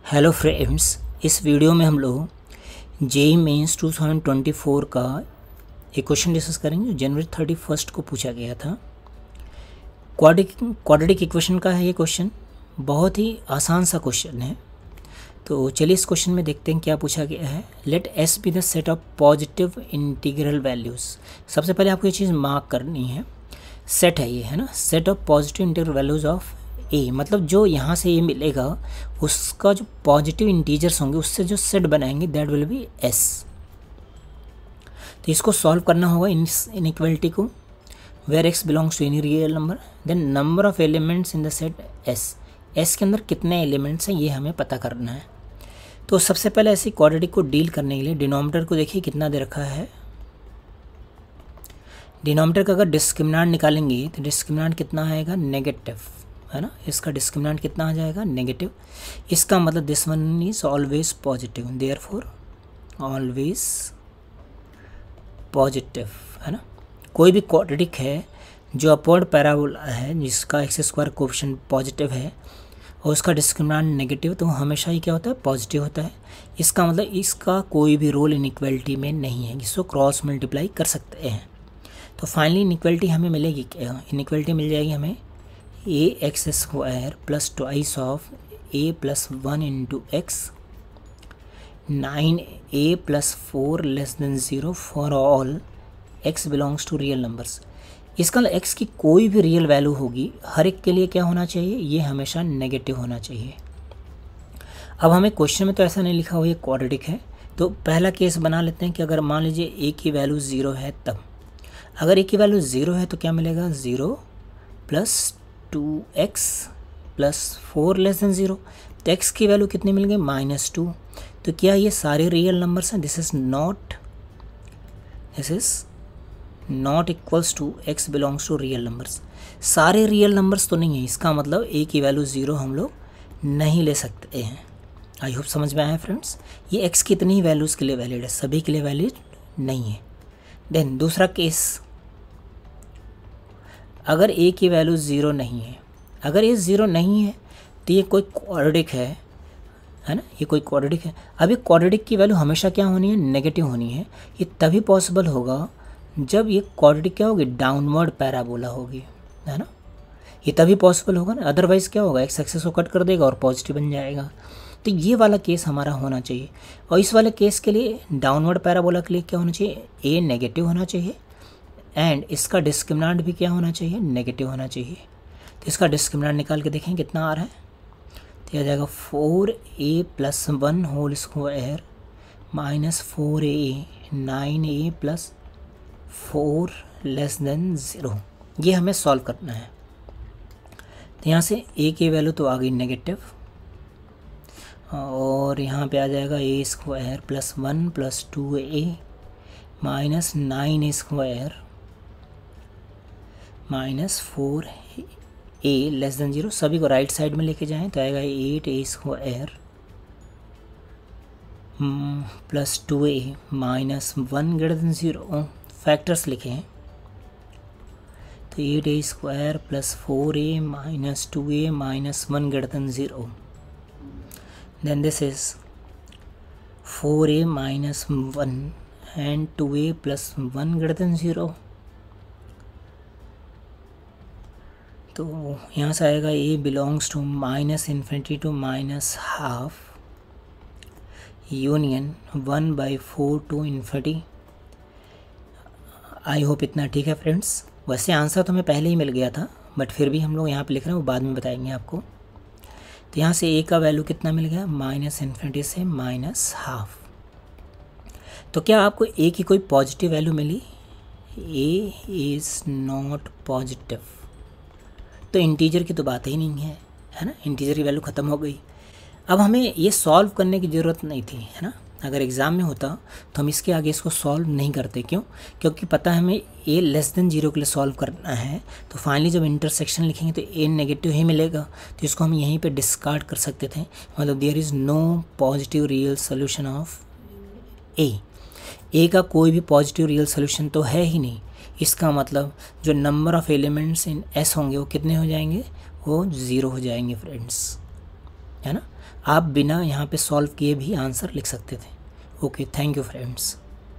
Hello friends, इस video में हम लोग जेईई मेंस 2024 का एक क्वेश्चन डिस्कस करेंगे जो जनवरी 31 को पूछा गया था। क्वाड्रेटिक इक्वेशन का है ये क्वेश्चन। बहुत ही आसान सा क्वेश्चन है। तो चलिए इस क्वेश्चन में देखते हैं क्या पूछा गया है। Let S be the set of positive integral values. सबसे पहले आपको ये चीज़ मार्क करनी है। सेट है ये, है ना, set of positive integral values of A, मतलब जो यहाँ से ये मिलेगा उसका जो पॉजिटिव इंटीजर्स होंगे उससे जो सेट बनाएंगे दैट विल बी एस। तो इसको सॉल्व करना होगा इनइक्वालिटी को, where x belongs to any real number, then number of elements in the set S. S के अंदर कितने एलिमेंट्स हैं ये हमें पता करना है। तो सबसे पहले ऐसी क्वाड्रेटिक को डील करने के लिए डिनोमिनेटर को देखिए कितना दे रखा है। डिनोमिनेटर का अगर डिस्क्रिमिनेंट निकालेंगे तो डिस्क्रिमिनेंट कितना आएगा, नेगेटिव, है ना। इसका डिस्क्रिमिनेंट कितना आ जाएगा, नेगेटिव। इसका मतलब this one is always positive, therefore always positive, है ना। कोई भी क्वाड्रेटिक है जो अपवर्ड पैराबोला है जिसका एक्स स्क्वायर कोएफिशिएंट पॉजिटिव है और उसका डिस्क्रिमिनेंट नेगेटिव, तो हमेशा ही क्या होता है, पॉजिटिव होता है। इसका मतलब इसका कोई भी रोल इनइक्वालिटी में नहीं है, जिसको क्रॉस मल्टीप्लाई कर सकते हैं। तो फाइनली इनइक्वालिटी हमें मिलेगी क्या, इनइक्वालिटी मिल जाएगी हमें A X square plus twice of A plus 1 into X 9a plus 4 less than 0 for all x belongs to real numbers. इसका x की कोई भी रियल वैल्यू होगी, हर एक के लिए क्या होना चाहिए, ये हमेशा नेगेटिव होना चाहिए। अब हमें क्वेश्चन में तो ऐसा नहीं लिखा हुआ ये क्वाड्रेटिक है, तो पहला केस बना लेते हैं कि अगर मान लीजिए a की वैल्यू 0 है, तब अगर a की वैल्यू 0 है तो क्या मिलेगा, 0 plus 2x plus 4 less than 0। तो x की वैल्यू कितनी मिल गई, -2। तो क्या ये सारे रियल नंबर्स हैं, this is not equals to x belongs to real numbers. सारे रियल नंबर्स तो नहीं है, इसका मतलब a की वैल्यू 0 हम लोग नहीं ले सकते हैं। आई होप समझ में आया फ्रेंड्स। ये x कितनी ही वैल्यूज़ के लिए वैलिड है, सभी के लिए वैलिड नहीं है। देन दूसरा केस, अगर a की वैल्यू 0 नहीं है, अगर ये 0 नहीं है तो ये कोई क्वाड्रेटिक है ना, ये कोई क्वाड्रेटिक है। अब ये क्वाड्रेटिक की वैल्यू हमेशा क्या होनी है, नेगेटिव होनी है। ये तभी पॉसिबल होगा जब ये क्वाड्रेटिक क्या होगी, डाउनवर्ड पैराबोला होगी, है ना। ये तभी पॉसिबल होगा ना, अदरवाइज़ क्या होगा, एक्स एक्सिस को कट कर देगा और पॉजिटिव बन जाएगा। तो ये वाला केस हमारा होना चाहिए। और इस वाले केस के लिए, डाउनवर्ड पैराबोला के लिए क्या होना चाहिए, ए नेगेटिव होना चाहिए एंड इसका डिस्क्रिमिनेंट भी क्या होना चाहिए, नेगेटिव होना चाहिए। तो इसका डिस्क्रिमिनेंट निकाल के देखें कितना आ रहा है, तो आ जाएगा 4a plus 1 whole square minus 4a 9a plus 4 less than 0। ये हमें सॉल्व करना है। तो यहाँ से a की वैल्यू तो आ गई नेगेटिव और यहाँ पे आ जाएगा a square plus 1 plus 2a minus 9a square minus 4a less than 0। सभी को राइट साइड में लेके जाएं तो आएगा 8a square plus 2a minus 1 greater than 0। Factors लिखे हैं तो 8a square plus 4a minus 2a minus 1 greater than 0। Then this is 4a minus 1 and 2a plus 1 greater than 0। तो यहाँ से आएगा a belongs to minus infinity to minus half union 1/4 to infinity. I hope इतना ठीक है friends. वैसे answer तो हमें पहले ही मिल गया था, बट फिर भी हम लोग यहाँ पे लिख रहे हैं, वो बाद में बताएंगे आपको। तो यहाँ से a का वैल्यू कितना मिल गया, माइनस इन्फिनिटी से माइनस हाफ। तो क्या आपको a की कोई पॉजिटिव वैल्यू मिली, a इज़ नॉट पॉजिटिव। तो इंटीजर की तो बात ही नहीं है ना, इंटीजर की वैल्यू ख़त्म हो गई। अब हमें ये सॉल्व करने की ज़रूरत नहीं थी, है ना। अगर एग्ज़ाम में होता तो हम इसके आगे इसको सॉल्व नहीं करते। क्यों, क्योंकि पता है हमें a लेस देन 0 के लिए सॉल्व करना है। तो फाइनली जब इंटरसेक्शन लिखेंगे तो a नेगेटिव ही मिलेगा, तो इसको हम यहीं पे डिस्कार्ड कर सकते थे। मतलब there is no positive real solution of a का कोई भी पॉजिटिव रियल सोल्यूशन तो है ही नहीं। इसका मतलब जो number of elements in S होंगे वो कितने हो जाएंगे, वो 0 हो जाएंगे फ्रेंड्स, है ना। आप बिना यहाँ पे सॉल्व किए भी आंसर लिख सकते थे। Okay, thank you friends.